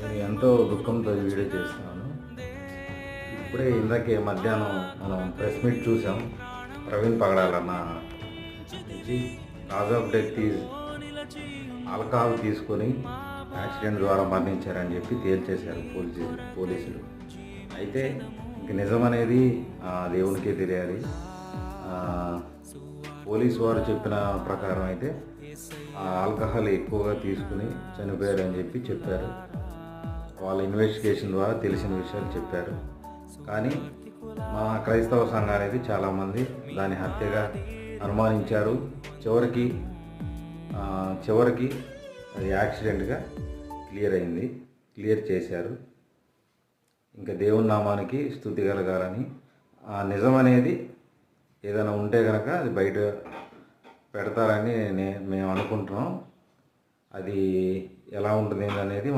నేను ఎంతో దుఃఖంతో ఈ వీడియో చేస్తున్నాను. ఇప్పుడే ఇందాకే మధ్యాహ్నం మనం ప్రెస్ మీట్ చూసాం. ప్రవీణ్ పగడాలన్న నుంచి cause of death is alcohol తీసుకొని యాక్సిడెంట్ ద్వారా మరణించారని చెప్పి తేల్చేశారు పోలీసులు. అయితే ఇంక నిజం అనేది దేవునికే తెలియాలి. పోలీసు వారు చెప్పిన ప్రకారం అయితే ఆల్కహాల్ ఎక్కువగా తీసుకుని చనిపోయారని చెప్పి చెప్పారు. వాళ్ళ ఇన్వెస్టిగేషన్ ద్వారా తెలిసిన విషయాలు చెప్పారు. కానీ మా క్రైస్తవ సంఘం అనేది చాలామంది దాని హత్యగా అనుమానించారు. చివరికి అది యాక్సిడెంట్గా క్లియర్ చేశారు. ఇంకా దేవుని నామానికి స్తుతి కలగాలని, ఆ నిజం అనేది ఏదైనా ఉంటే కనుక అది బయట పెడతారని మేము అనుకుంటున్నాం. అది ఎలా ఉంటుంది అనేది